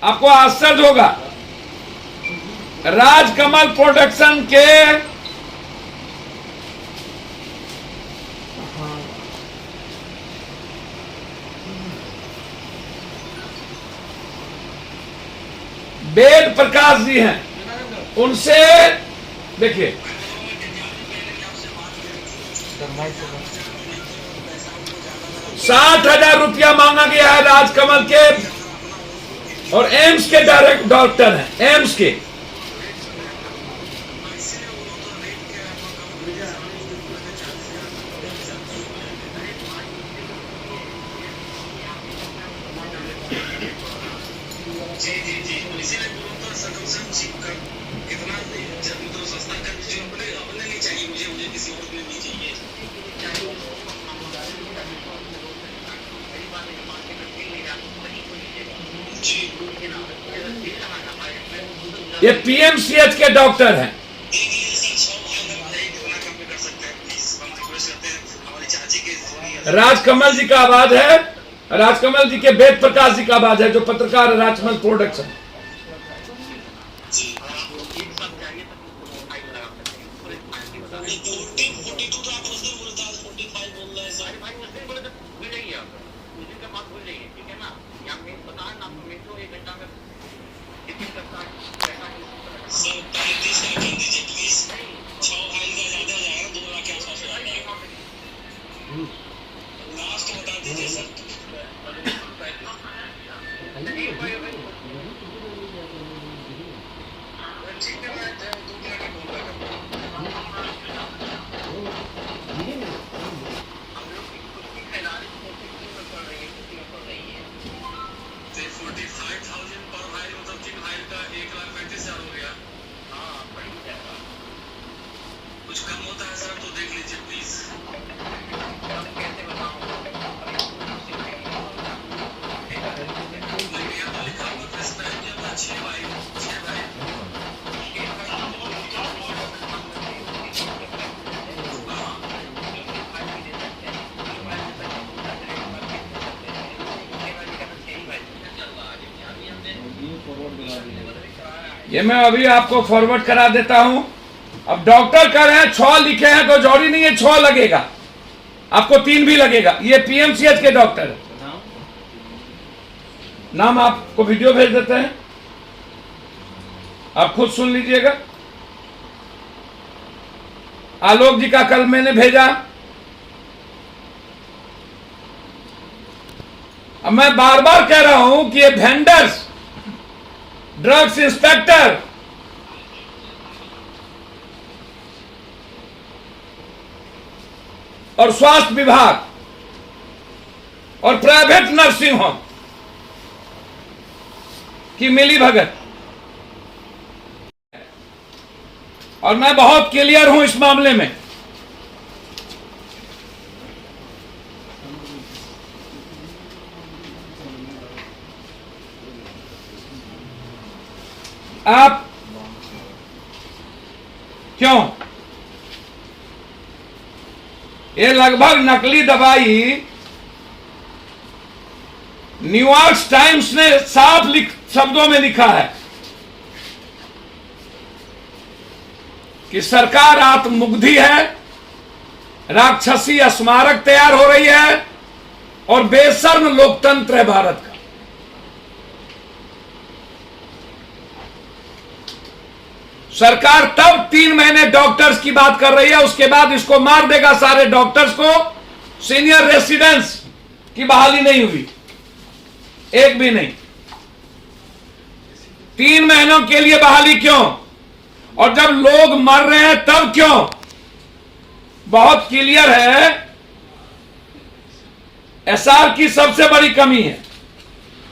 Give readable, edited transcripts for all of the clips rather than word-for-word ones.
आपको आश्चर्य होगा, राजकमल प्रोडक्शन के वेद प्रकाश जी हैं, उनसे देखिए 60,000 रुपया मांगा गया है राजकमल के, और एम्स के डायरेक्ट डॉक्टर हैं, एम्स के। ये पीएमसीएच के डॉक्टर हैं। राजकमल जी का आवाज है, राजकमल जी के वेद प्रकाश जी का आवाज है, जो पत्रकार है राजकमल प्रोडक्शन। ये मैं अभी आपको फॉरवर्ड करा देता हूं। अब डॉक्टर कह रहे हैं 6 लिखे हैं तो जरूरी नहीं है 6 लगेगा, आपको 3 भी लगेगा। ये पीएमसीएच के डॉक्टर है, नाम आपको वीडियो भेज देते हैं, आप खुद सुन लीजिएगा। आलोक जी का कल मैंने भेजा। अब मैं बार बार कह रहा हूं कि ये वेंडर्स, ड्रग्स इंस्पेक्टर और स्वास्थ्य विभाग और प्राइवेट नर्सिंग होम की मिली भगत, और मैं बहुत क्लियर हूं इस मामले में। आप क्यों, ये लगभग नकली दवाई न्यूयॉर्क टाइम्स ने साफ शब्दों में लिखा है कि सरकार आत्ममुग्धि है, राक्षसी स्मारक तैयार हो रही है और बेशर्म लोकतंत्र है भारत का। सरकार तब 3 महीने डॉक्टर्स की बात कर रही है, उसके बाद इसको मार देगा सारे डॉक्टर्स को। सीनियर रेसिडेंस की बहाली नहीं हुई, एक भी नहीं। 3 महीनों के लिए बहाली क्यों? और जब लोग मर रहे हैं तब क्यों? बहुत क्लियर है। एसआर की सबसे बड़ी कमी है।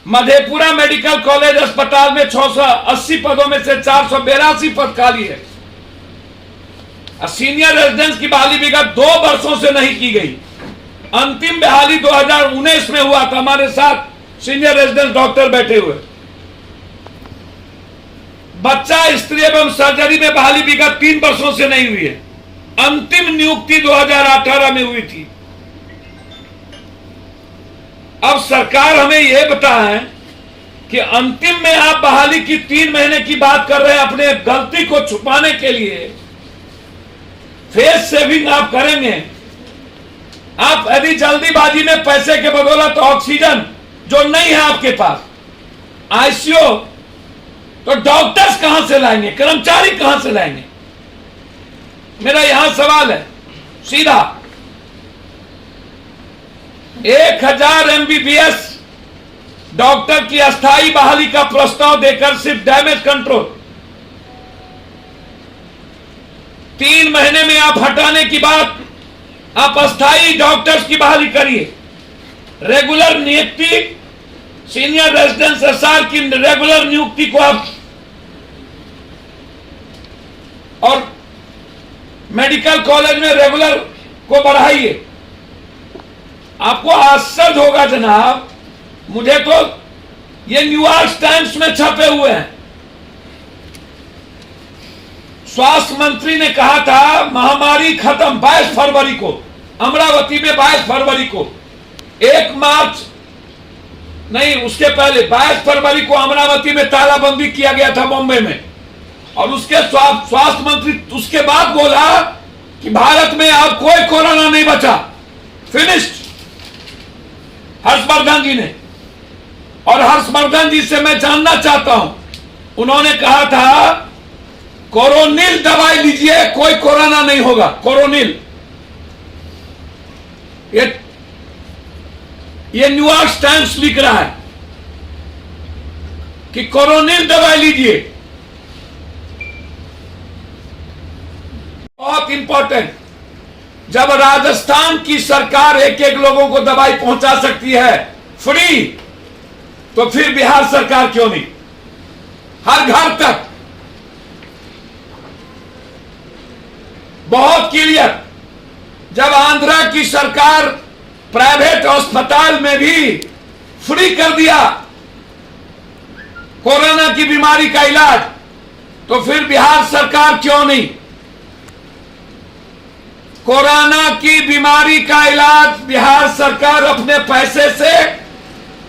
मधेपुरा मेडिकल कॉलेज अस्पताल में 680 पदों में से 482 पद खाली है। सीनियर रेजिडेंस की बहाली विगत 2 वर्षों से नहीं की गई। अंतिम बहाली 2019 में हुआ था। हमारे साथ सीनियर रेजिडेंस डॉक्टर बैठे हुए। बच्चा स्त्री एवं सर्जरी में बहाली विगत 3 वर्षों से नहीं हुई है। अंतिम नियुक्ति 2018 में हुई थी। अब सरकार हमें यह बताए कि अंतिम में आप बहाली की 3 महीने की बात कर रहे हैं अपने गलती को छुपाने के लिए। फेस सेविंग आप करेंगे। आप यदि जल्दीबाजी में पैसे के बदौलत ऑक्सीजन जो नहीं है आपके पास, आईसीयू, तो डॉक्टर्स कहां से लाएंगे, कर्मचारी कहां से लाएंगे? मेरा यहां सवाल है सीधा। 1000 एमबीबीएस डॉक्टर की अस्थायी बहाली का प्रस्ताव देकर सिर्फ डैमेज कंट्रोल 3 महीने में आप हटाने की बात, आप अस्थायी डॉक्टर्स की बहाली करिए। रेगुलर नियुक्ति, सीनियर रेजिडेंस एसआर की रेगुलर नियुक्ति को आप, और मेडिकल कॉलेज में रेगुलर को बढ़ाइए। आपको आश्चर्य होगा जनाब, मुझे तो ये न्यूयॉर्क टाइम्स में छपे हुए हैं। स्वास्थ्य मंत्री ने कहा था महामारी खत्म 22 फरवरी को, अमरावती में 22 फरवरी को, 1 मार्च नहीं उसके पहले 22 फरवरी को अमरावती में तालाबंदी किया गया था बॉम्बे में। और उसके स्वास्थ्य मंत्री उसके बाद बोला कि भारत में अब कोई कोरोना नहीं बचा, फिनिश्ड, हर्षवर्धन जी ने। और हर्षवर्धन जी से मैं जानना चाहता हूं, उन्होंने कहा था कोरोनिल दवाई लीजिए, कोई कोरोना नहीं होगा। कोरोनिल, ये न्यूयॉर्क टाइम्स लिख रहा है कि कोरोनिल दवाई लीजिए। बहुत इंपॉर्टेंट, जब राजस्थान की सरकार एक एक लोगों को दवाई पहुंचा सकती है फ्री, तो फिर बिहार सरकार क्यों नहीं? हर घर तक, बहुत क्लियर। जब आंध्रा की सरकार प्राइवेट अस्पताल में भी फ्री कर दिया कोरोना की बीमारी का इलाज, तो फिर बिहार सरकार क्यों नहीं? कोरोना की बीमारी का इलाज बिहार सरकार अपने पैसे से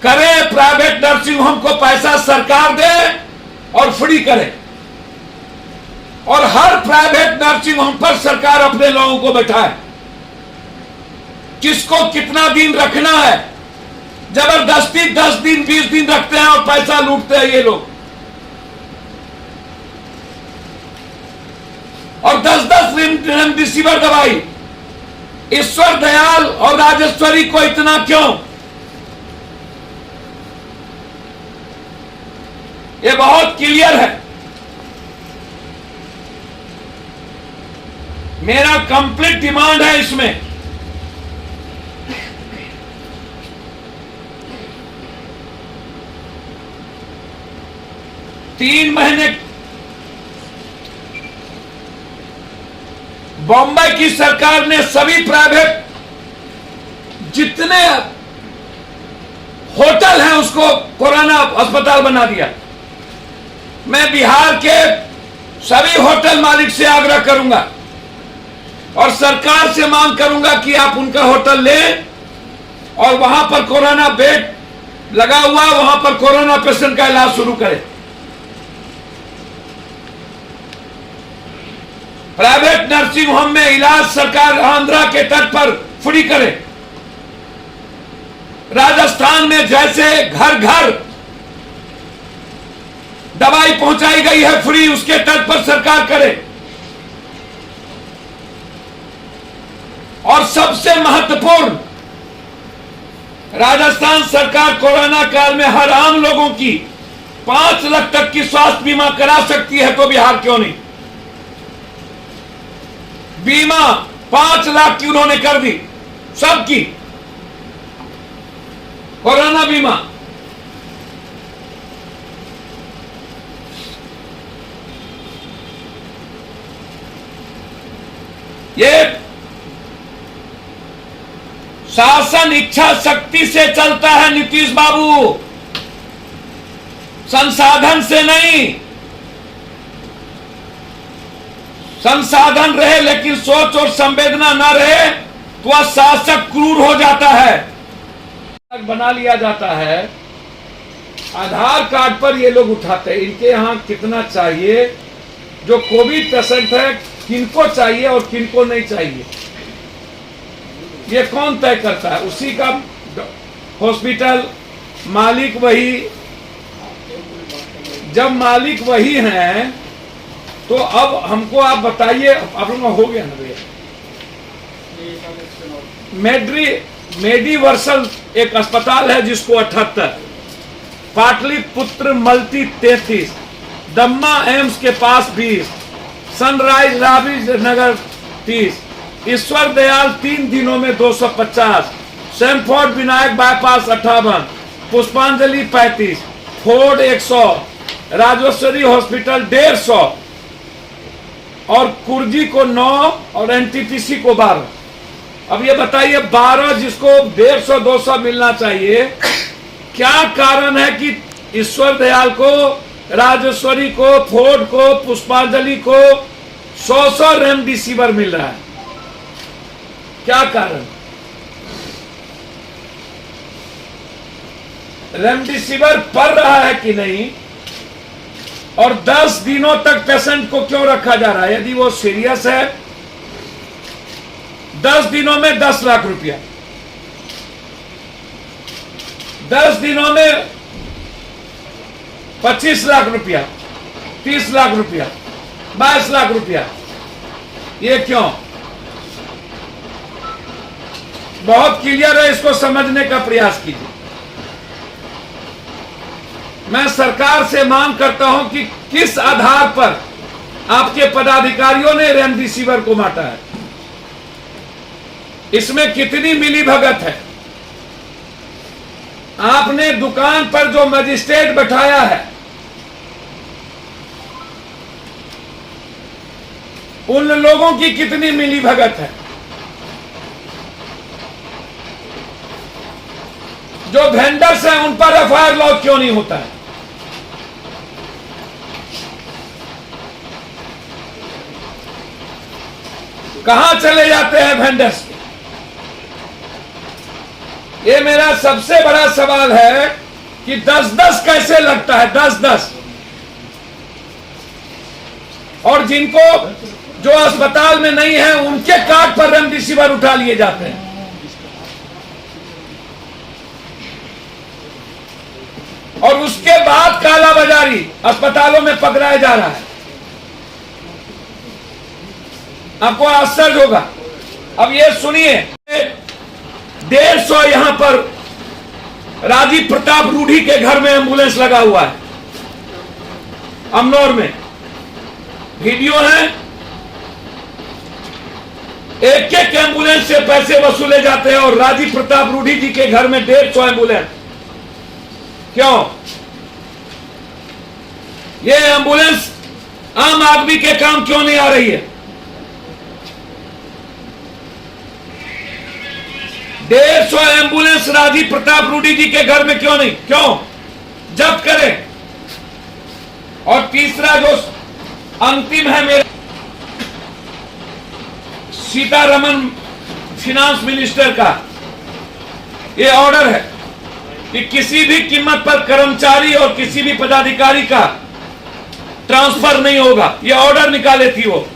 करे, प्राइवेट नर्सिंग होम को पैसा सरकार दे और फ्री करे, और हर प्राइवेट नर्सिंग होम पर सरकार अपने लोगों को बैठाए। किसको कितना दिन रखना है, जबरदस्ती 10 दिन 20 दिन रखते हैं और पैसा लूटते हैं ये लोग। और 10-10 रेमडेसिविर दवाई, ईश्वर दयाल और राजेश्वरी को इतना क्यों? ये बहुत क्लियर है। मेरा कंप्लीट डिमांड है इसमें। तीन महीने बॉम्बे की सरकार ने सभी प्राइवेट जितने होटल हैं उसको कोरोना अस्पताल बना दिया। मैं बिहार के सभी होटल मालिक से आग्रह करूंगा और सरकार से मांग करूंगा कि आप उनका होटल लें और वहां पर कोरोना बेड लगा हुआ, वहां पर कोरोना पेशेंट का इलाज शुरू करें। प्राइवेट नर्सिंग होम में इलाज सरकार आंध्रा के तट पर फ्री करे। राजस्थान में जैसे घर घर दवाई पहुंचाई गई है फ्री, उसके तट पर सरकार करे। और सबसे महत्वपूर्ण, राजस्थान सरकार कोरोना काल में हर आम लोगों की 5 लाख तक की स्वास्थ्य बीमा करा सकती है, तो बिहार क्यों नहीं? बीमा 5 लाख की उन्होंने कर दी, सबकी कोरोना बीमा। ये शासन इच्छा शक्ति से चलता है नीतीश बाबू, संसाधन से नहीं। संसाधन रहे लेकिन सोच और संवेदना न रहे तो वह शासक क्रूर हो जाता है, बना लिया जाता है। आधार कार्ड पर ये लोग उठाते हैं। इनके यहाँ कितना चाहिए, जो कोविड पेशेंट है किनको चाहिए और किनको नहीं चाहिए, ये कौन तय करता है? उसी का हॉस्पिटल मालिक वही। जब मालिक वही हैं तो अब हमको आप बताइए, आप लोगों का हो गया ना भैया? मेडिवर्सल एक अस्पताल है जिसको 78, पाटलिपुत्र मल्टी 33, दम्मा एम्स के पास 20, सनराइज राबीज नगर 30, ईश्वर दयाल 3 दिनों में 250, सैमफोर्ड विनायक बाईपास 58, पुष्पांजलि 35, फोर्ड 100, राजेश्वरी हॉस्पिटल 150 और कुर्जी को 9 और एनटीपीसी को 12। अब ये बताइए 12 जिसको 150-200 मिलना चाहिए, क्या कारण है कि ईश्वर दयाल को, राजेश्वरी को, फोर्ड को, पुष्पांजलि को 100 रेमडेसिविर मिल रहा है? क्या कारण? रेमडेसिविर पड़ रहा है कि नहीं, और 10 दिनों तक पेशेंट को क्यों रखा जा रहा है? यदि वो सीरियस है 10 दिनों में 10 लाख रुपया, 10 दिनों में 25 लाख रुपया, 30 लाख रुपया, 22 लाख रुपया, ये क्यों? बहुत क्लियर है, इसको समझने का प्रयास कीजिए। मैं सरकार से मांग करता हूं कि किस आधार पर आपके पदाधिकारियों ने रेमडेसिविर को बांटा है, इसमें कितनी मिलीभगत है? आपने दुकान पर जो मजिस्ट्रेट बैठाया है, उन लोगों की कितनी मिलीभगत है? जो वेंडर्स हैं उन पर एफआईआर लॉन्च क्यों नहीं होता है? कहां चले जाते हैं वेंडर्स? ये मेरा सबसे बड़ा सवाल है कि 10-10 कैसे लगता है? 10-10, और जिनको जो अस्पताल में नहीं है उनके कार्ड पर रेमडेसिविर उठा लिए जाते हैं। और उसके बाद कालाबाजारी अस्पतालों में पकड़ाया जा रहा है। आपको आश्चर्य होगा। अब ये सुनिए, 150 यहां पर राजीव प्रताप रूढ़ी के घर में एम्बुलेंस लगा हुआ है, अमनौर में वीडियो है। एक एक एम्बुलेंस से पैसे वसूले जाते हैं, और राजीव प्रताप रूढ़ी जी के घर में 150 एम्बुलेंस। क्यों? ये एम्बुलेंस आम आदमी के काम क्यों नहीं आ रही है? 150 एम्बुलेंस राजीव प्रताप रूढ़ी जी के घर में क्यों नहीं? क्यों? जब्त करें। और तीसरा जो अंतिम है, मेरे सीतारमन फिनांस मिनिस्टर का ये ऑर्डर है कि किसी भी कीमत पर कर्मचारी और किसी भी पदाधिकारी का ट्रांसफर नहीं होगा। ये ऑर्डर निकाले थी वो,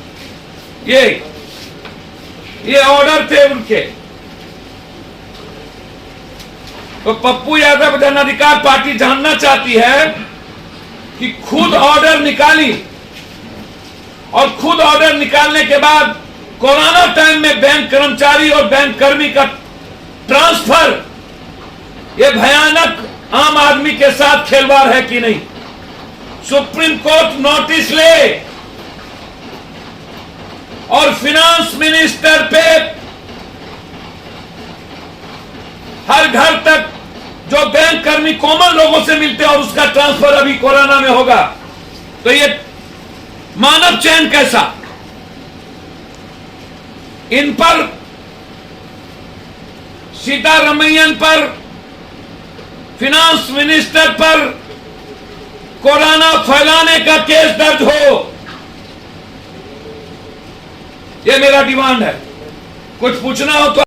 ये ऑर्डर थे उनके। तो पप्पू यादव जन अधिकार पार्टी जानना चाहती है कि खुद ऑर्डर निकाली, और खुद ऑर्डर निकालने के बाद कोरोना टाइम में बैंक कर्मचारी और बैंक कर्मी का ट्रांसफर, ये भयानक आम आदमी के साथ खिलवाड़ है कि नहीं? सुप्रीम कोर्ट नोटिस ले और फिनांस मिनिस्टर पे हर घर तक जो बैंक कर्मी कॉमन लोगों से मिलते हैं और उसका ट्रांसफर अभी कोरोना में होगा, तो ये मानव चयन कैसा? इन पर, सीतारमैयन पर, फिनांस मिनिस्टर पर कोरोना फैलाने का केस दर्ज हो, यह मेरा डिमांड है। कुछ पूछना हो तो